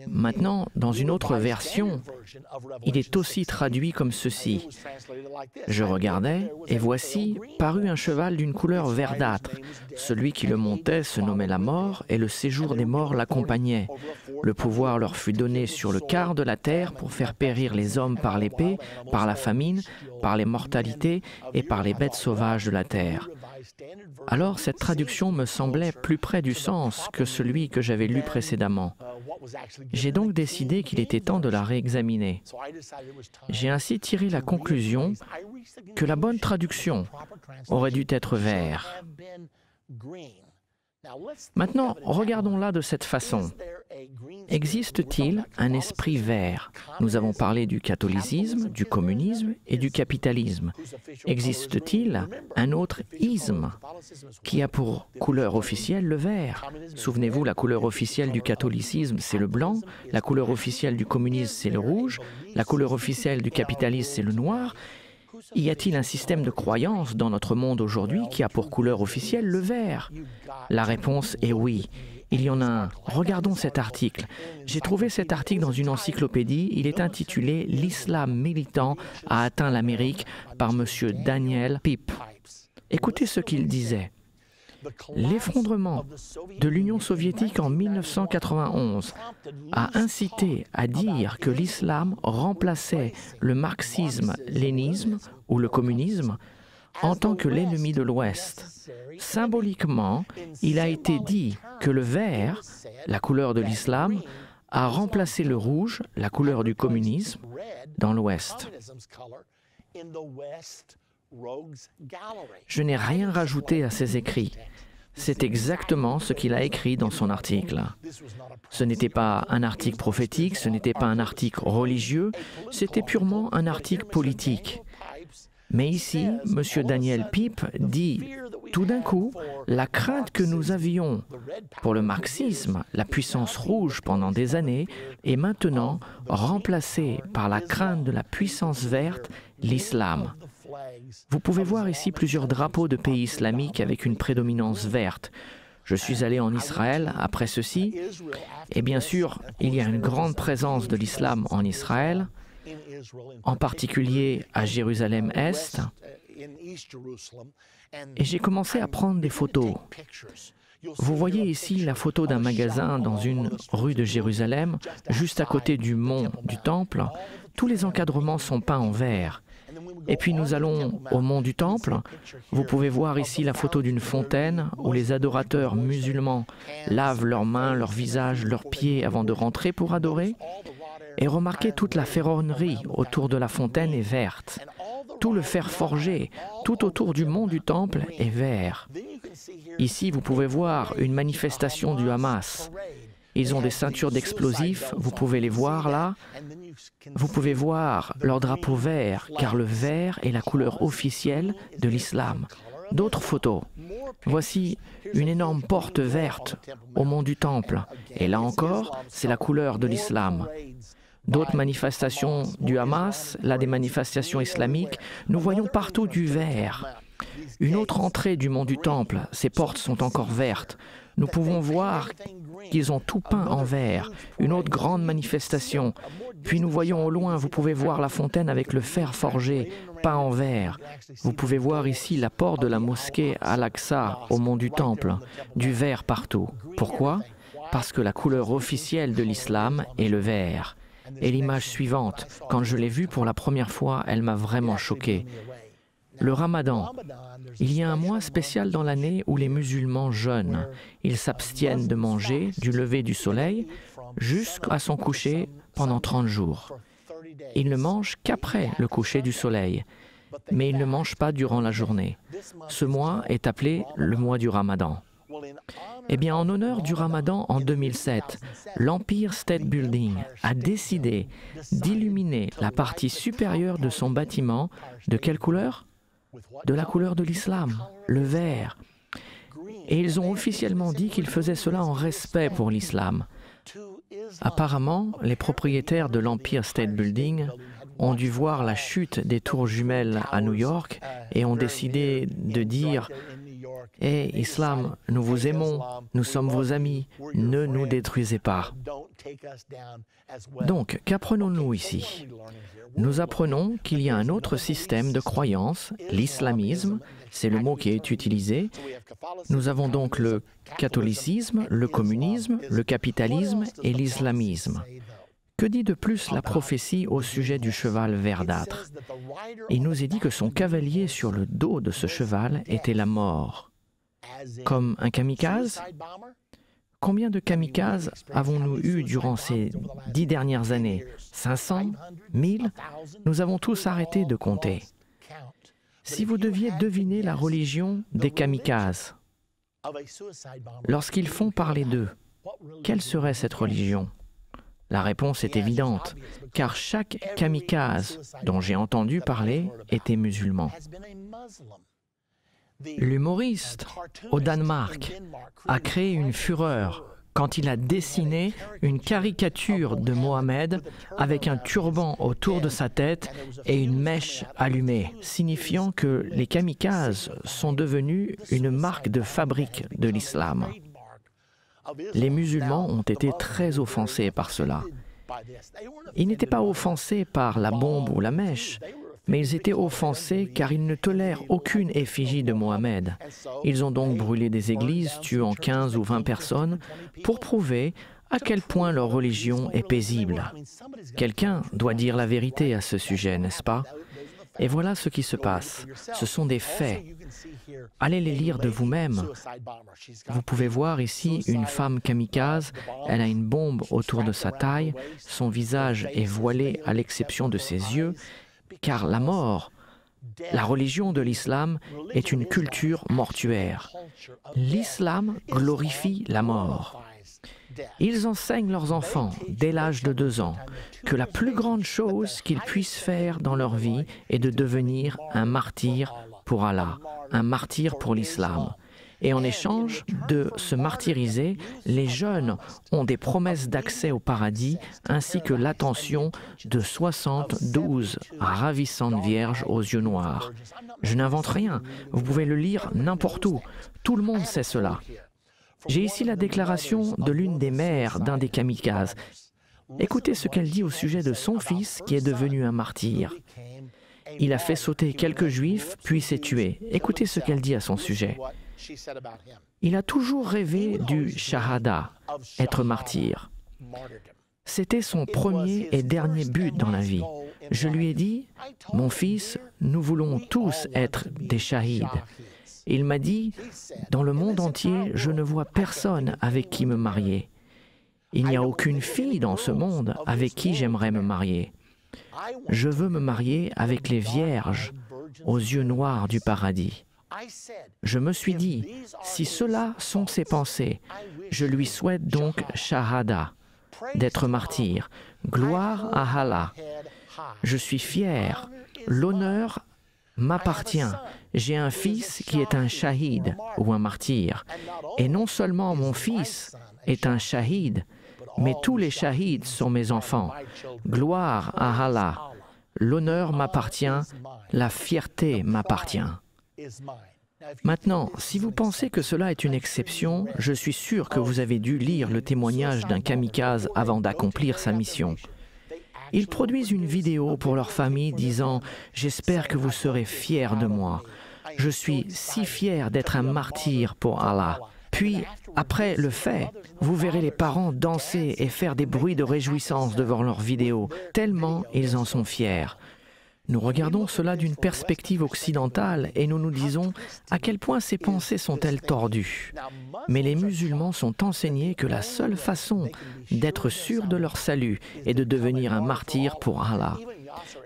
Maintenant, dans une autre version, il est aussi traduit comme ceci. Je regardais, et voici, parut un cheval d'une couleur verdâtre. Celui qui le montait se nommait la mort, et le séjour des morts l'accompagnait. Le pouvoir leur fut donné sur le quart de la terre pour faire périr les hommes par l'épée, par la famine, par les mortalités et par les bêtes sauvages de la terre. Alors cette traduction me semblait plus près du sens que celui que j'avais lu précédemment. J'ai donc décidé qu'il était temps de la réexaminer. J'ai ainsi tiré la conclusion que la bonne traduction aurait dû être vert. Maintenant, regardons-la de cette façon. Existe-t-il un esprit vert? Nous avons parlé du catholicisme, du communisme et du capitalisme. Existe-t-il un autre isme qui a pour couleur officielle le vert? Souvenez-vous, la couleur officielle du catholicisme, c'est le blanc, la couleur officielle du communisme, c'est le rouge, la couleur officielle du capitalisme, c'est le noir. Y a-t-il un système de croyance dans notre monde aujourd'hui qui a pour couleur officielle le vert? La réponse est oui. Il y en a un. Regardons cet article. J'ai trouvé cet article dans une encyclopédie. Il est intitulé « L'islam militant a atteint l'Amérique » par M. Daniel Pip. Écoutez ce qu'il disait. L'effondrement de l'Union soviétique en 1991 a incité à dire que l'islam remplaçait le marxisme-lénisme ou le communisme en tant que l'ennemi de l'Ouest. Symboliquement, il a été dit que le vert, la couleur de l'islam, a remplacé le rouge, la couleur du communisme, dans l'Ouest. Je n'ai rien rajouté à ses écrits. C'est exactement ce qu'il a écrit dans son article. Ce n'était pas un article prophétique, ce n'était pas un article religieux, c'était purement un article politique. Mais ici, M. Daniel Pip dit, tout d'un coup, la crainte que nous avions pour le marxisme, la puissance rouge pendant des années, est maintenant remplacée par la crainte de la puissance verte, l'islam. Vous pouvez voir ici plusieurs drapeaux de pays islamiques avec une prédominance verte. Je suis allé en Israël après ceci, et bien sûr, il y a une grande présence de l'islam en Israël, en particulier à Jérusalem-Est, et j'ai commencé à prendre des photos. Vous voyez ici la photo d'un magasin dans une rue de Jérusalem, juste à côté du mont du Temple. Tous les encadrements sont peints en vert. Et puis nous allons au mont du Temple. Vous pouvez voir ici la photo d'une fontaine où les adorateurs musulmans lavent leurs mains, leurs visages, leurs pieds avant de rentrer pour adorer. Et remarquez toute la ferronnerie autour de la fontaine est verte. Tout le fer forgé, tout autour du mont du Temple est vert. Ici, vous pouvez voir une manifestation du Hamas. Ils ont des ceintures d'explosifs, vous pouvez les voir là. Vous pouvez voir leur drapeau vert, car le vert est la couleur officielle de l'islam. D'autres photos. Voici une énorme porte verte au mont du Temple. Et là encore, c'est la couleur de l'islam. D'autres manifestations du Hamas, là des manifestations islamiques, nous voyons partout du vert. Une autre entrée du mont du Temple, ces portes sont encore vertes. Nous pouvons voir qu'ils ont tout peint en vert. Une autre grande manifestation. Puis nous voyons au loin, vous pouvez voir la fontaine avec le fer forgé, peint en vert. Vous pouvez voir ici la porte de la mosquée Al-Aqsa au mont du Temple, du vert partout. Pourquoi? Parce que la couleur officielle de l'islam est le vert. Et l'image suivante, quand je l'ai vue pour la première fois, elle m'a vraiment choqué. Le Ramadan. Il y a un mois spécial dans l'année où les musulmans jeûnent. Ils s'abstiennent de manger du lever du soleil jusqu'à son coucher pendant 30 jours. Ils ne mangent qu'après le coucher du soleil, mais ils ne mangent pas durant la journée. Ce mois est appelé le mois du Ramadan. Eh bien, en honneur du Ramadan en 2007, l'Empire State Building a décidé d'illuminer la partie supérieure de son bâtiment de quelle couleur? de la couleur de l'islam, le vert. Et ils ont officiellement dit qu'ils faisaient cela en respect pour l'islam. Apparemment, les propriétaires de l'Empire State Building ont dû voir la chute des tours jumelles à New York et ont décidé de dire « Hé, Islam, nous vous aimons, nous sommes vos amis, ne nous détruisez pas. » Donc, qu'apprenons-nous ici? Nous apprenons qu'il y a un autre système de croyance, l'islamisme, c'est le mot qui est utilisé. Nous avons donc le catholicisme, le communisme, le capitalisme et l'islamisme. Que dit de plus la prophétie au sujet du cheval verdâtre? Il nous est dit que son cavalier sur le dos de ce cheval était la mort. Comme un kamikaze? Combien de kamikazes avons-nous eu durant ces 10 dernières années? 500? 1000? Nous avons tous arrêté de compter. Si vous deviez deviner la religion des kamikazes, lorsqu'ils font parler d'eux, quelle serait cette religion? La réponse est évidente, car chaque kamikaze dont j'ai entendu parler était musulman. L'humoriste au Danemark a créé une fureur quand il a dessiné une caricature de Mohamed avec un turban autour de sa tête et une mèche allumée, signifiant que les kamikazes sont devenus une marque de fabrique de l'islam. Les musulmans ont été très offensés par cela. Ils n'étaient pas offensés par la bombe ou la mèche, mais ils étaient offensés car ils ne tolèrent aucune effigie de Mohamed. Ils ont donc brûlé des églises, tuant 15 ou 20 personnes, pour prouver à quel point leur religion est paisible. Quelqu'un doit dire la vérité à ce sujet, n'est-ce pas? Et voilà ce qui se passe. Ce sont des faits. Allez les lire de vous-même. Vous pouvez voir ici une femme kamikaze. Elle a une bombe autour de sa taille. Son visage est voilé à l'exception de ses yeux, car la mort, la religion de l'islam, est une culture mortuaire. L'islam glorifie la mort. Ils enseignent leurs enfants, dès l'âge de 2 ans, que la plus grande chose qu'ils puissent faire dans leur vie est de devenir un martyr pour Allah, un martyr pour l'islam. Et en échange de se martyriser, les jeunes ont des promesses d'accès au paradis ainsi que l'attention de 72 ravissantes vierges aux yeux noirs. Je n'invente rien, vous pouvez le lire n'importe où, tout le monde sait cela. J'ai ici la déclaration de l'une des mères d'un des kamikazes. Écoutez ce qu'elle dit au sujet de son fils qui est devenu un martyr. Il a fait sauter quelques juifs, puis s'est tué. Écoutez ce qu'elle dit à son sujet. Il a toujours rêvé du shahada, être martyr. C'était son premier et dernier but dans la vie. Je lui ai dit, « Mon fils, nous voulons tous être des shahids. » Il m'a dit, « Dans le monde entier, je ne vois personne avec qui me marier. Il n'y a aucune fille dans ce monde avec qui j'aimerais me marier. Je veux me marier avec les vierges aux yeux noirs du paradis. » Je me suis dit, si cela sont ses pensées, je lui souhaite donc shahada, d'être martyr, gloire à Allah. Je suis fier, l'honneur m'appartient. J'ai un fils qui est un shahid ou un martyr. Et non seulement mon fils est un shahid, mais tous les shahids sont mes enfants. Gloire à Allah. L'honneur m'appartient, la fierté m'appartient. Maintenant, si vous pensez que cela est une exception, je suis sûr que vous avez dû lire le témoignage d'un kamikaze avant d'accomplir sa mission. Ils produisent une vidéo pour leur famille disant « J'espère que vous serez fiers de moi. Je suis si fier d'être un martyr pour Allah. » Puis, après le fait, vous verrez les parents danser et faire des bruits de réjouissance devant leur vidéo, tellement ils en sont fiers. Nous regardons cela d'une perspective occidentale et nous nous disons à quel point ces pensées sont-elles tordues. Mais les musulmans sont enseignés que la seule façon d'être sûrs de leur salut est de devenir un martyr pour Allah.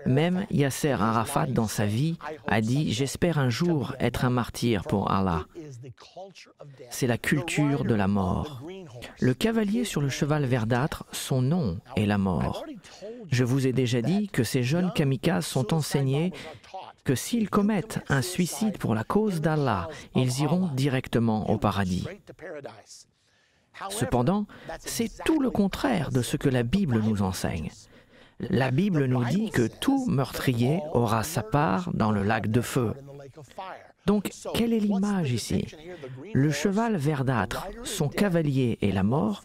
Même Yasser Arafat, dans sa vie, a dit « J'espère un jour être un martyr pour Allah ». C'est la culture de la mort. Le cavalier sur le cheval verdâtre, son nom est la mort. Je vous ai déjà dit que ces jeunes kamikazes sont enseignés que s'ils commettent un suicide pour la cause d'Allah, ils iront directement au paradis. Cependant, c'est tout le contraire de ce que la Bible nous enseigne. La Bible nous dit que tout meurtrier aura sa part dans le lac de feu. Donc, quelle est l'image ici? Le cheval verdâtre, son cavalier est la mort.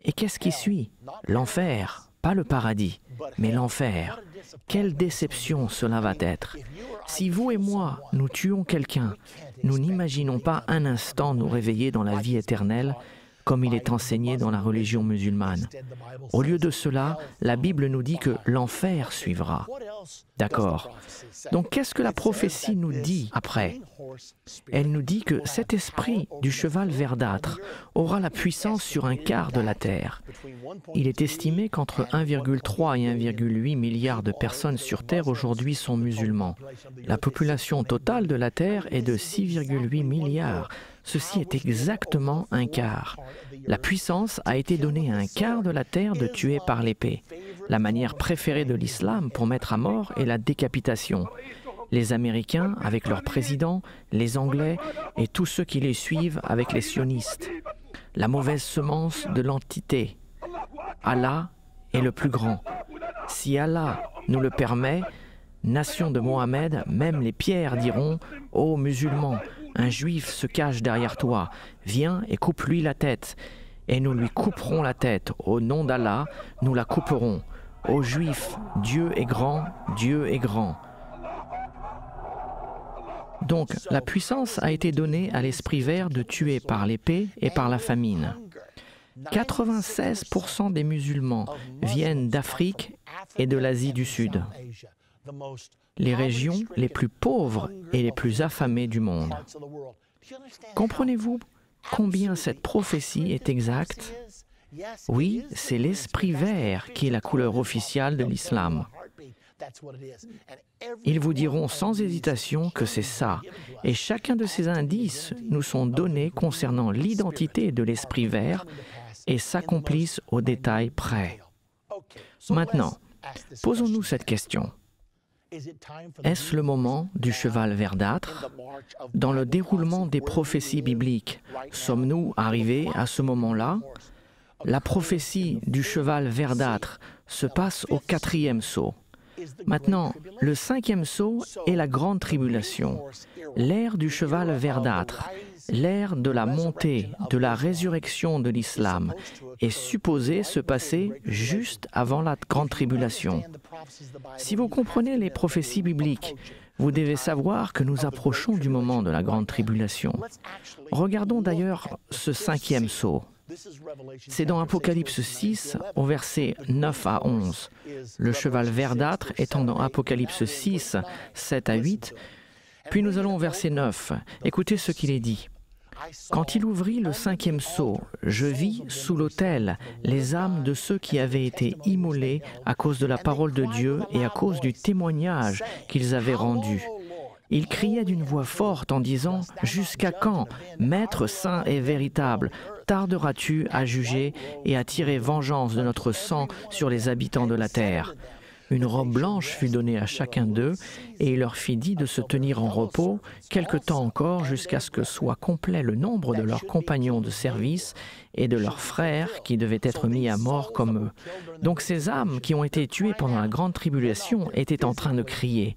Et qu'est-ce qui suit? L'enfer, pas le paradis, mais l'enfer. Quelle déception cela va être! Si vous et moi, nous tuons quelqu'un, nous n'imaginons pas un instant nous réveiller dans la vie éternelle, comme il est enseigné dans la religion musulmane. Au lieu de cela, la Bible nous dit que l'enfer suivra. D'accord. Donc qu'est-ce que la prophétie nous dit après? Elle nous dit que cet esprit du cheval verdâtre aura la puissance sur un quart de la terre. Il est estimé qu'entre 1,3 et 1,8 milliard de personnes sur Terre aujourd'hui sont musulmans. La population totale de la Terre est de 6,8 milliards. Ceci est exactement un quart. La puissance a été donnée à un quart de la terre de tuer par l'épée. La manière préférée de l'islam pour mettre à mort est la décapitation. Les Américains avec leur président, les Anglais et tous ceux qui les suivent avec les sionistes. La mauvaise semence de l'entité. Allah est le plus grand. Si Allah nous le permet, nation de Mohammed, même les pierres diront « Ô musulmans, un juif se cache derrière toi, viens et coupe-lui la tête. Et nous lui couperons la tête. Au nom d'Allah, nous la couperons. Ô juifs, Dieu est grand, Dieu est grand. » Donc, la puissance a été donnée à l'esprit vert de tuer par l'épée et par la famine. 96% des musulmans viennent d'Afrique et de l'Asie du Sud, les régions les plus pauvres et les plus affamées du monde. Comprenez-vous combien cette prophétie est exacte? Oui, c'est l'esprit vert qui est la couleur officielle de l'islam. Ils vous diront sans hésitation que c'est ça, et chacun de ces indices nous sont donnés concernant l'identité de l'esprit vert et s'accomplissent au détail près. Maintenant, posons-nous cette question. Est-ce le moment du cheval verdâtre? Dans le déroulement des prophéties bibliques, sommes-nous arrivés à ce moment-là? La prophétie du cheval verdâtre se passe au 4e sceau. Maintenant, le 5e sceau est la grande tribulation, l'ère du cheval verdâtre, l'ère de la montée, de la résurrection de l'islam, est supposée se passer juste avant la grande tribulation. Si vous comprenez les prophéties bibliques, vous devez savoir que nous approchons du moment de la grande tribulation. Regardons d'ailleurs ce 5e sceau. C'est dans Apocalypse 6, au verset 9 à 11. Le cheval verdâtre étant dans Apocalypse 6, 7 à 8. Puis nous allons au verset 9. Écoutez ce qu'il est dit. Quand il ouvrit le 5e sceau, je vis sous l'autel les âmes de ceux qui avaient été immolés à cause de la parole de Dieu et à cause du témoignage qu'ils avaient rendu. Ils criaient d'une voix forte en disant « Jusqu'à quand, Maître saint et véritable, tarderas-tu à juger et à tirer vengeance de notre sang sur les habitants de la terre ?» Une robe blanche fut donnée à chacun d'eux, et il leur fit dit de se tenir en repos quelque temps encore jusqu'à ce que soit complet le nombre de leurs compagnons de service et de leurs frères qui devaient être mis à mort comme eux. Donc ces âmes qui ont été tuées pendant la grande tribulation étaient en train de crier.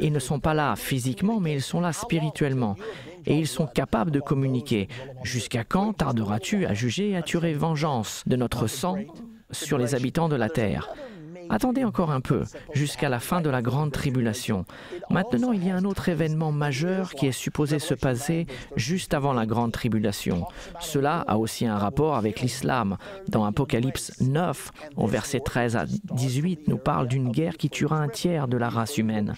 Ils ne sont pas là physiquement, mais ils sont là spirituellement. Et ils sont capables de communiquer. « Jusqu'à quand tarderas-tu à juger et à tirer vengeance de notre sang sur les habitants de la terre ?» Attendez encore un peu, jusqu'à la fin de la grande tribulation. Maintenant, il y a un autre événement majeur qui est supposé se passer juste avant la grande tribulation. Cela a aussi un rapport avec l'islam. Dans Apocalypse 9, au verset 13 à 18, nous parle d'une guerre qui tuera un tiers de la race humaine.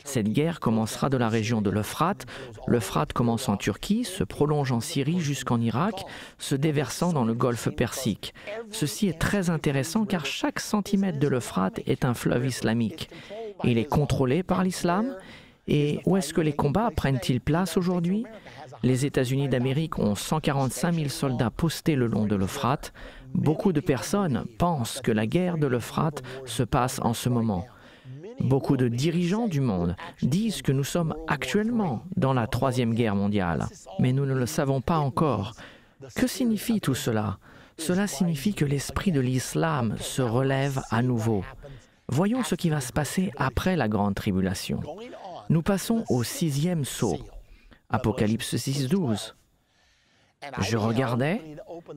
Cette guerre commencera de la région de l'Euphrate. L'Euphrate commence en Turquie, se prolonge en Syrie jusqu'en Irak, se déversant dans le golfe Persique. Ceci est très intéressant car chaque centimètre de l'Euphrate est un fleuve islamique. Il est contrôlé par l'islam. Et où est-ce que les combats prennent-ils place aujourd'hui? Les États-Unis d'Amérique ont 145 000 soldats postés le long de l'Euphrate. Beaucoup de personnes pensent que la guerre de l'Euphrate se passe en ce moment. Beaucoup de dirigeants du monde disent que nous sommes actuellement dans la Troisième Guerre mondiale, mais nous ne le savons pas encore. Que signifie tout cela? Cela signifie que l'esprit de l'islam se relève à nouveau. Voyons ce qui va se passer après la grande tribulation. Nous passons au 6e sceau. Apocalypse 6, 12. Je regardais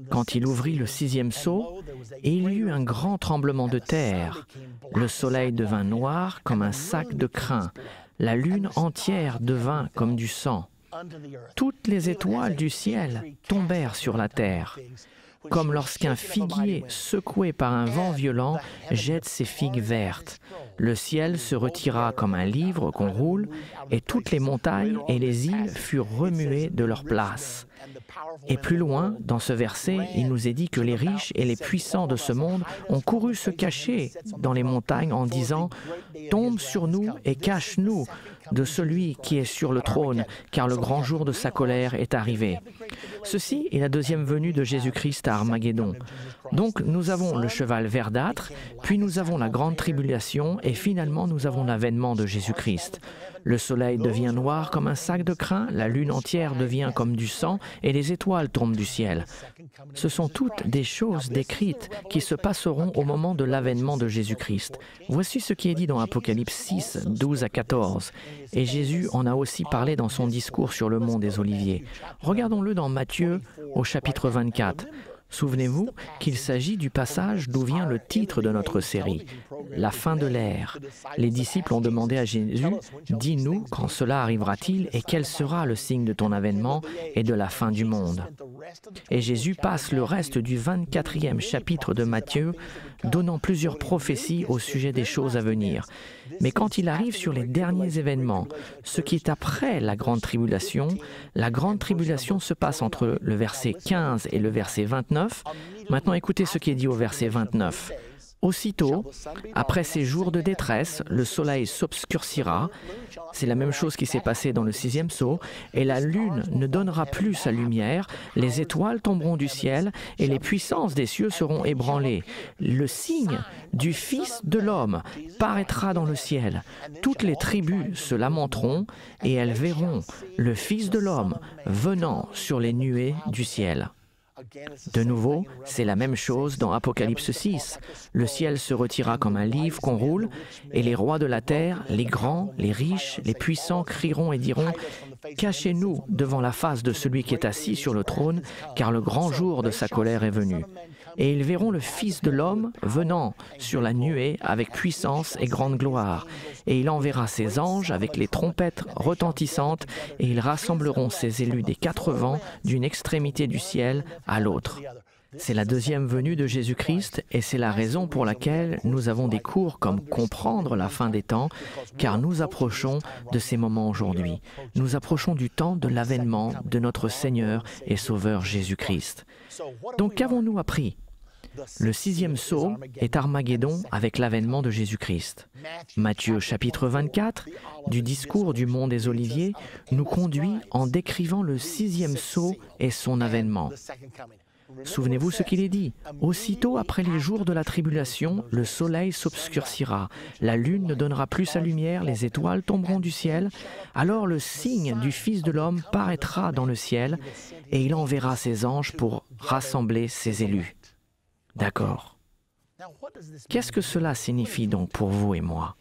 quand il ouvrit le 6e sceau, et il y eut un grand tremblement de terre. Le soleil devint noir comme un sac de crin. La lune entière devint comme du sang. Toutes les étoiles du ciel tombèrent sur la terre, comme lorsqu'un figuier secoué par un vent violent jette ses figues vertes. Le ciel se retira comme un livre qu'on roule, et toutes les montagnes et les îles furent remuées de leur place. Et plus loin, dans ce verset, il nous est dit que les riches et les puissants de ce monde ont couru se cacher dans les montagnes en disant « Tombe sur nous et cache-nous de celui qui est sur le trône, car le grand jour de sa colère est arrivé. » Ceci est la deuxième venue de Jésus-Christ à Armageddon. Donc nous avons le cheval verdâtre, puis nous avons la grande tribulation et finalement nous avons l'avènement de Jésus-Christ. Le soleil devient noir comme un sac de crin, la lune entière devient comme du sang et les étoiles tombent du ciel. Ce sont toutes des choses décrites qui se passeront au moment de l'avènement de Jésus-Christ. Voici ce qui est dit dans Apocalypse 6, 12 à 14. Et Jésus en a aussi parlé dans son discours sur le mont des Oliviers. Regardons-le dans Matthieu au chapitre 24. Souvenez-vous qu'il s'agit du passage d'où vient le titre de notre série, « La fin de l'ère ». Les disciples ont demandé à Jésus, « Dis-nous quand cela arrivera-t-il et quel sera le signe de ton avènement et de la fin du monde ?» Et Jésus passe le reste du 24e chapitre de Matthieu, donnant plusieurs prophéties au sujet des choses à venir. Mais quand il arrive sur les derniers événements, ce qui est après la grande tribulation se passe entre le verset 15 et le verset 29. Maintenant, écoutez ce qui est dit au verset 29. Aussitôt, après ces jours de détresse, le soleil s'obscurcira. C'est la même chose qui s'est passée dans le 6e sceau. Et la lune ne donnera plus sa lumière, les étoiles tomberont du ciel et les puissances des cieux seront ébranlées. Le signe du Fils de l'homme paraîtra dans le ciel. Toutes les tribus se lamenteront et elles verront le Fils de l'homme venant sur les nuées du ciel. De nouveau, c'est la même chose dans Apocalypse 6. Le ciel se retira comme un livre qu'on roule, et les rois de la terre, les grands, les riches, les puissants crieront et diront « Cachez-nous devant la face de celui qui est assis sur le trône, car le grand jour de sa colère est venu. » Et ils verront le Fils de l'homme venant sur la nuée avec puissance et grande gloire. Et il enverra ses anges avec les trompettes retentissantes, et ils rassembleront ses élus des 4 vents d'une extrémité du ciel à l'autre. C'est la deuxième venue de Jésus-Christ et c'est la raison pour laquelle nous avons des cours comme comprendre la fin des temps, car nous approchons de ces moments aujourd'hui. Nous approchons du temps de l'avènement de notre Seigneur et Sauveur Jésus-Christ. Donc qu'avons-nous appris? Le 6e sceau est Armageddon avec l'avènement de Jésus-Christ. Matthieu chapitre 24, du discours du mont des Oliviers, nous conduit en décrivant le 6e sceau et son avènement. Souvenez-vous ce qu'il est dit. Aussitôt après les jours de la tribulation, le soleil s'obscurcira, la lune ne donnera plus sa lumière, les étoiles tomberont du ciel. Alors le signe du Fils de l'homme paraîtra dans le ciel et il enverra ses anges pour rassembler ses élus. D'accord. Qu'est-ce que cela signifie donc pour vous et moi?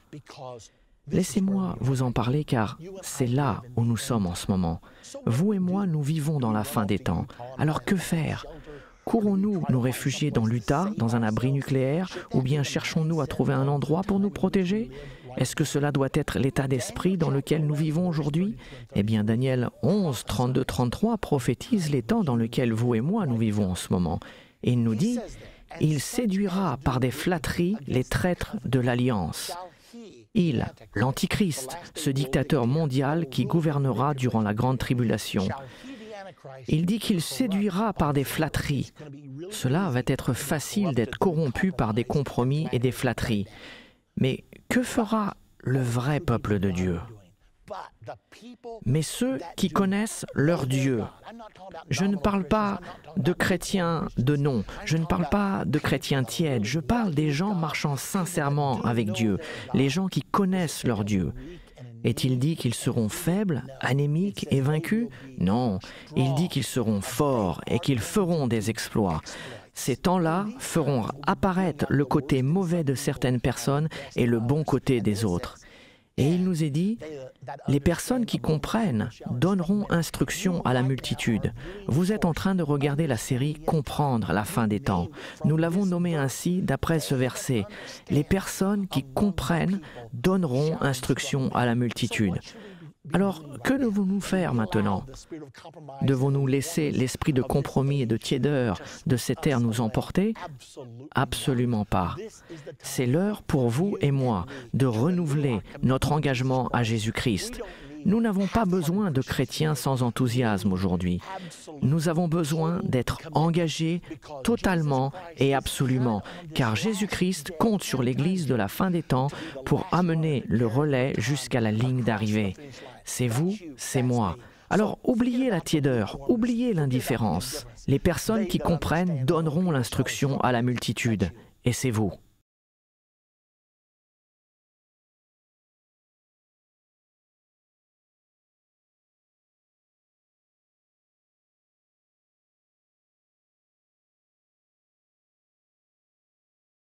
Laissez-moi vous en parler car c'est là où nous sommes en ce moment. Vous et moi, nous vivons dans la fin des temps. Alors que faire? Courons-nous nous réfugier dans l'Utah, dans un abri nucléaire, ou bien cherchons-nous à trouver un endroit pour nous protéger? Est-ce que cela doit être l'état d'esprit dans lequel nous vivons aujourd'hui? Eh bien, Daniel 11, 32-33 prophétise les temps dans lesquels vous et moi nous vivons en ce moment. Et il nous dit « Il séduira par des flatteries les traîtres de l'Alliance. » Il, l'Antichrist, ce dictateur mondial qui gouvernera durant la grande tribulation. Il dit qu'il séduira par des flatteries. Cela va être facile d'être corrompu par des compromis et des flatteries. Mais que fera le vrai peuple de Dieu? Mais ceux qui connaissent leur Dieu, je ne parle pas de chrétiens de nom, je ne parle pas de chrétiens tièdes, je parle des gens marchant sincèrement avec Dieu, les gens qui connaissent leur Dieu. Est-il dit qu'ils seront faibles, anémiques et vaincus? Non, il dit qu'ils seront forts et qu'ils feront des exploits. Ces temps-là feront apparaître le côté mauvais de certaines personnes et le bon côté des autres. Et il nous est dit, les personnes qui comprennent donneront instruction à la multitude. Vous êtes en train de regarder la série « Comprendre la fin des temps ». Nous l'avons nommé ainsi d'après ce verset. Les personnes qui comprennent donneront instruction à la multitude. Alors, que devons-nous faire maintenant? Devons-nous laisser l'esprit de compromis et de tiédeur de cette ère nous emporter? Absolument pas. C'est l'heure pour vous et moi de renouveler notre engagement à Jésus-Christ. Nous n'avons pas besoin de chrétiens sans enthousiasme aujourd'hui. Nous avons besoin d'être engagés totalement et absolument, car Jésus-Christ compte sur l'Église de la fin des temps pour amener le relais jusqu'à la ligne d'arrivée. C'est vous, c'est moi. Alors oubliez la tiédeur, oubliez l'indifférence. Les personnes qui comprennent donneront l'instruction à la multitude, et c'est vous.